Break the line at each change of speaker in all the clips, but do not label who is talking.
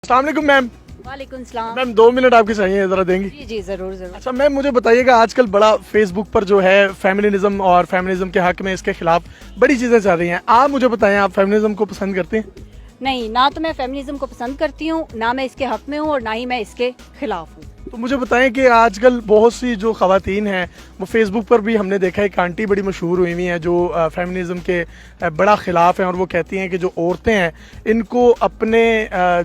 अस्सलाम वालेकुम मैम।
वालेकुम सलाम।
मैम 2 मिनट आपके चाहिए, जरा देंगी?
जी जी जरूर जरूर।
अच्छा मैम, मुझे बताइएगा आजकल बड़ा फेसबुक पर जो है फेमिनिज्म और फेमिनिज्म के हक में इसके खिलाफ बड़ी चीज़ें चल रही हैं। आप मुझे बताएं, आप फेमिनिज्म को पसंद करते हैं?
नहीं, ना तो मैं फेमिनिज्म को पसंद करती हूँ, ना मैं इसके हक में हूँ और ना ही मैं इसके खिलाफ हूँ।
तो मुझे बताएं कि आजकल बहुत सी जो ख़वातीन हैं वो फेसबुक पर भी हमने देखा है, एक आंटी बड़ी मशहूर हुई हुई हैं जो फेमिनिज्म के बड़ा ख़िलाफ़ हैं, और वो कहती हैं कि जो औरतें हैं इनको अपने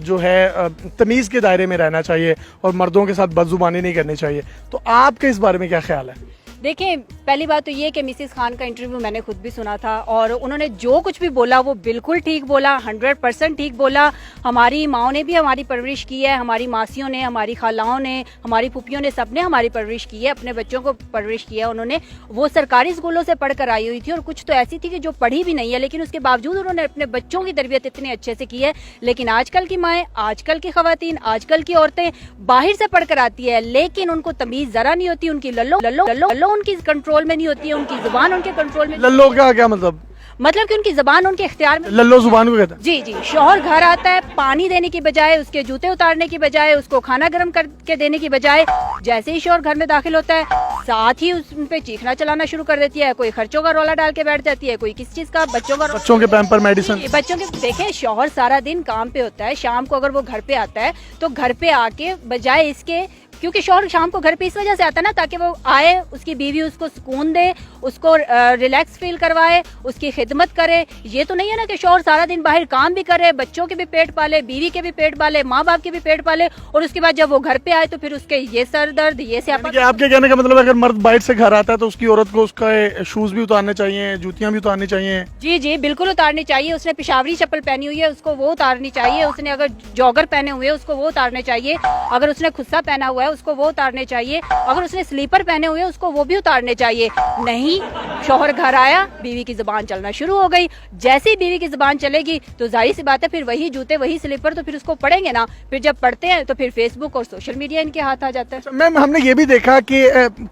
जो है तमीज़ के दायरे में रहना चाहिए और मर्दों के साथ बदजुबानी नहीं करनी चाहिए। तो आपके इस बारे में क्या ख्याल है?
देखिए, पहली बात तो ये कि मिसिस खान का इंटरव्यू मैंने खुद भी सुना था और उन्होंने जो कुछ भी बोला वो बिल्कुल ठीक बोला, 100% ठीक बोला। हमारी माओ ने भी हमारी परवरिश की है, हमारी मासियों ने, हमारी खालाओं ने, हमारी फूफियों ने, सबने हमारी परवरिश की है, अपने बच्चों को परवरिश किया है उन्होंने। वो सरकारी स्कूलों से पढ़ कर आई हुई थी और कुछ तो ऐसी थी कि जो पढ़ी भी नहीं है, लेकिन उसके बावजूद उन्होंने अपने बच्चों की तरबियत इतने अच्छे से की है। लेकिन आजकल की माएँ, आजकल की खवातीन, आजकल की औरतें बाहर से पढ़ कर आती है लेकिन उनको तमीज़ जरा नहीं होती, उनकी लल्लो लल्लो लल्लो उनकी कंट्रोल में नहीं होती है, उनकी जुबान उनके कंट्रोल में।
लल्लो का क्या मतलब?
मतलब कि उनकी जुबान उनके इख्तियार में।
लल्लो जुबान को कहते हैं?
जी जी। शौहर घर आता है, पानी देने की बजाय, उसके जूते उतारने की बजाय, उसको खाना गर्म करके देने की बजाय, जैसे ही शौहर घर में दाखिल होता है साथ ही उस पे चीखना चलाना शुरू कर देती है। कोई खर्चों का रौला डाल के बैठ जाती है, कोई किस चीज का, बच्चों
के पैम्पर मेडिसिन।
बच्चों के। देखे, शौहर सारा दिन काम पे होता है, शाम को अगर वो घर पे आता है तो घर पे आके बजाय इसके, क्योंकि शौहर शाम को घर पे इस वजह से आता है ना ताकि वो आए, उसकी बीवी उसको सुकून दे, उसको रिलैक्स फील करवाए, उसकी खिदमत करे। ये तो नहीं है ना कि शौहर सारा दिन बाहर काम भी करे, बच्चों के भी पेट पाले, बीवी के भी पेट पाले, माँ बाप के भी पेट पाले, और उसके बाद जब वो घर पे आए तो फिर उसके ये सर दर्द, ये स्यापा।
आपके कहने का मतलब अगर मर्द बाहर से घर आता है तो उसकी औरत को उसका शूज भी उतारने चाहिए, जूतियां भी उतारनी चाहिए?
जी जी बिल्कुल उतारनी चाहिए। उसने पिशावरी चप्पल पहनी हुई है उसको वो उतारनी चाहिए, उसने अगर जॉगर पहने हुए उसको वो उतारने चाहिए, अगर उसने खुस्सा पहना हुआ है उसको वो उतारने चाहिए, अगर उसने स्लीपर पहने हुए उसको वो भी उतारने चाहिए। नहीं, शौहर घर आया, बीवी की जुबान चलना शुरू हो गई। जैसे ही बीवी की जुबान चलेगी तो जाहिर सी बात है फिर वही जूते, वही स्लीपर तो फिर उसको पड़ेंगे ना। फिर जब पढ़ते हैं तो फिर फेसबुक और सोशल मीडिया इनके हाथ आ जाता है।
मैम, हमने ये भी देखा कि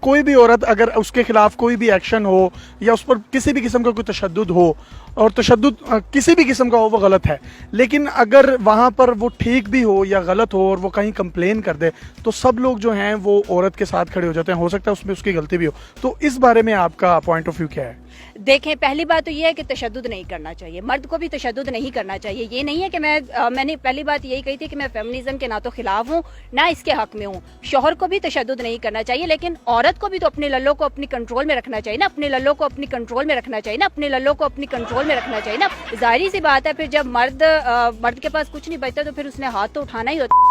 कोई भी औरत अगर उसके खिलाफ कोई भी एक्शन हो या उस पर किसी भी किस्म का कोई तशद्दुद हो, और तशद्दुद किसी भी किस्म का हो, वो गलत है, लेकिन अगर वहाँ पर वो ठीक भी हो या गलत हो और वो कहीं कंप्लेन कर दे तो सब लोग जो हैं वो औरत के साथ खड़े हो जाते हैं। हो सकता है उसमें उसकी गलती भी हो। तो इस बारे में आपका पॉइंट ऑफ व्यू क्या है?
देखें, पहली बात तो ये है कि तशद्दुद नहीं करना चाहिए, मर्द को भी तशद्दुद नहीं करना चाहिए। ये नहीं है कि मैंने पहली बात यही कही थी कि मैं फेमिनिज्म के ना तो खिलाफ हूँ ना इसके हक में हूँ। शौहर को भी तशद्दुद नहीं करना चाहिए, लेकिन औरत को भी तो अपने लल्लों को अपनी कंट्रोल में रखना चाहिए ना, अपने लल्लों को अपनी कंट्रोल में रखना चाहिए ना, अपने लल्लों को अपनी कंट्रोल में रखना चाहिए ना। जाहिर सी बात है फिर जब मर्द के पास कुछ नहीं बचता तो फिर उसने हाथ तो उठाना ही होता।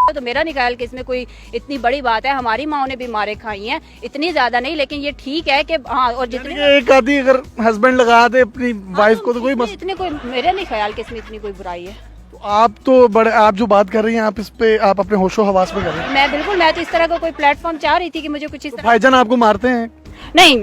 तो मेरा नहीं ख्याल कि इसमें कोई इतनी बड़ी बात है। हमारी माओ ने भी मारे खाई हैं, इतनी ज्यादा नहीं, लेकिन ये ठीक है कि हाँ। और जितने
एक आदमी अगर हस्बैंड लगा दे अपनी वाइफ को तो कोई
इतने कोई, मेरा नहीं ख्याल कि इसमें इतनी कोई बुराई है।
तो आप तो बड़े, आप जो बात कर रही हैं आप इस पे आप अपने होशो हवास में कर रही हैं।
मैं तो इस तरह का कोई प्लेटफॉर्म चाह रही थी कि मुझे कुछ इस तरह।
भाईजान आपको मारते हैं?
नहीं,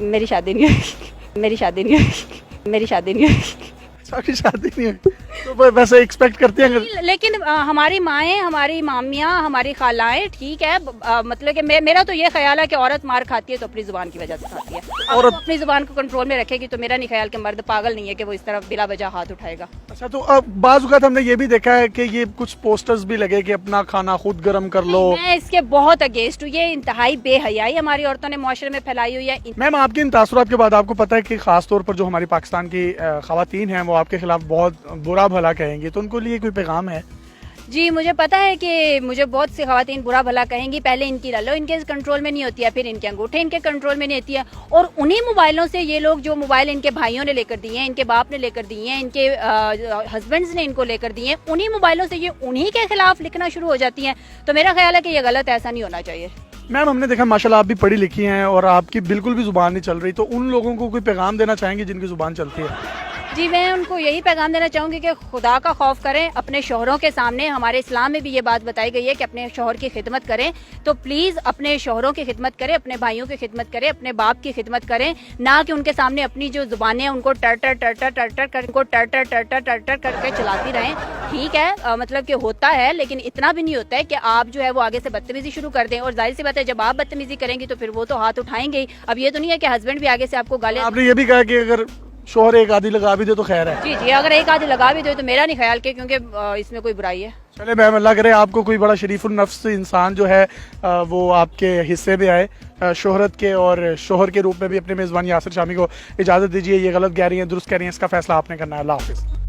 मेरी शादी नहीं हुई, मेरी शादी नहीं हुई, मेरी शादी नहीं हुई।
आपकी शादी नहीं हुई तो वैसे एक्सपेक्ट करते हैं?
लेकिन हमारी माएँ, हमारी मामियाँ, हमारी खालाएं, ठीक है, मतलब कि मेरा तो ये ख्याल है कि औरत मार खाती है तो अपनी जुबान की वजह से खाती है। और अपनी जुबान को कंट्रोल में रखेगी तो मेरा नहीं ख्याल कि मर्द पागल नहीं है कि वो इस तरफ बिला वजह हाथ उठाएगा।
अच्छा, तो अब बाज़ औक़ात हमने ये भी देखा है कि ये कुछ पोस्टर्स भी लगे कि अपना खाना खुद गर्म कर लो।
मैं इसके बहुत अगेंस्ट हूँ। ये इंतहाई बेहयाई हमारी औरतों ने मुआशरे में फैलाई हुई है।
मैम, आपके इन तासुरात के बाद आपको पता है कि खास तौर पर जो हमारी पाकिस्तान की ख़वातीन हैं वो आपके खिलाफ बहुत बुरा भला कहेंगी, तो उनको लिए कोई पैगाम है?
जी, मुझे पता है कि मुझे बहुत सी खवातीन बुरा भला कहेंगी। पहले इनकी लल्लो इनके कंट्रोल में नहीं होती है, फिर इनके अंगूठे इनके कंट्रोल में नहीं होती है, और उन्हीं मोबाइलों से ये लोग, जो मोबाइल इनके भाइयों ने लेकर दिए हैं, इनके बाप ने लेकर दिए हैं, इनके हस्बैंड्स ने इनको लेकर दिए हैं, उन्हीं मोबाइलों से ये उन्हीं के खिलाफ लिखना शुरू हो जाती हैं। तो मेरा ख्याल है कि ये गलत, ऐसा नहीं होना चाहिए।
मैम, हमने देखा माशाल्लाह आप भी पढ़ी लिखी हैं और आपकी बिल्कुल भी जुबान नहीं चल रही, तो उन लोगों को कोई पैगाम देना चाहेंगे जिनकी जुबान चलती है?
जी, मैं उनको यही पैगाम देना चाहूँगी कि खुदा का खौफ करें अपने शौहरों के सामने। हमारे इस्लाम में भी ये बात बताई गई है कि अपने शौहर की खिदमत करें, तो प्लीज़ अपने शौहरों की खिदमत करें, अपने भाइयों की खिदमत करें, अपने बाप की खिदमत करें, ना कि उनके सामने अपनी जो जुबानें उनको टर टर टर टर टर टर कर उनको टर टर टर टर टर टर करके चलाती रहें। ठीक है, मतलब कि होता है, लेकिन इतना भी नहीं होता है कि आप जो है वो आगे से बदतमीजी शुरू कर दें। और जाहिर सी बात है जब आप बदतमीजी करेंगी तो फिर वो तो हाथ उठाएंगे ही। अब ये तो नहीं है कि हस्बैंड भी आगे से आपको गाली।
आपने ये भी कहा कि अगर शोहर एक आधी लगा भी दे तो खैर है.
जी जी, अगर एक आधी लगा भी दो तो मेरा नहीं ख्याल के, क्योंकि इसमें कोई बुराई है.
चले मैम, अल्लाह करे आपको कोई बड़ा शरीफुल नफ्स इंसान जो है वो आपके हिस्से में आए, शोहरत के और शोहर के रूप में भी. अपने मेज़बान यासिर शामी को इजाज़त दीजिए. ये गलत कह रही हैं, दुरुस्त कह रही हैं, इसका फैसला आपने करना है. अल्लाह हाफिज़.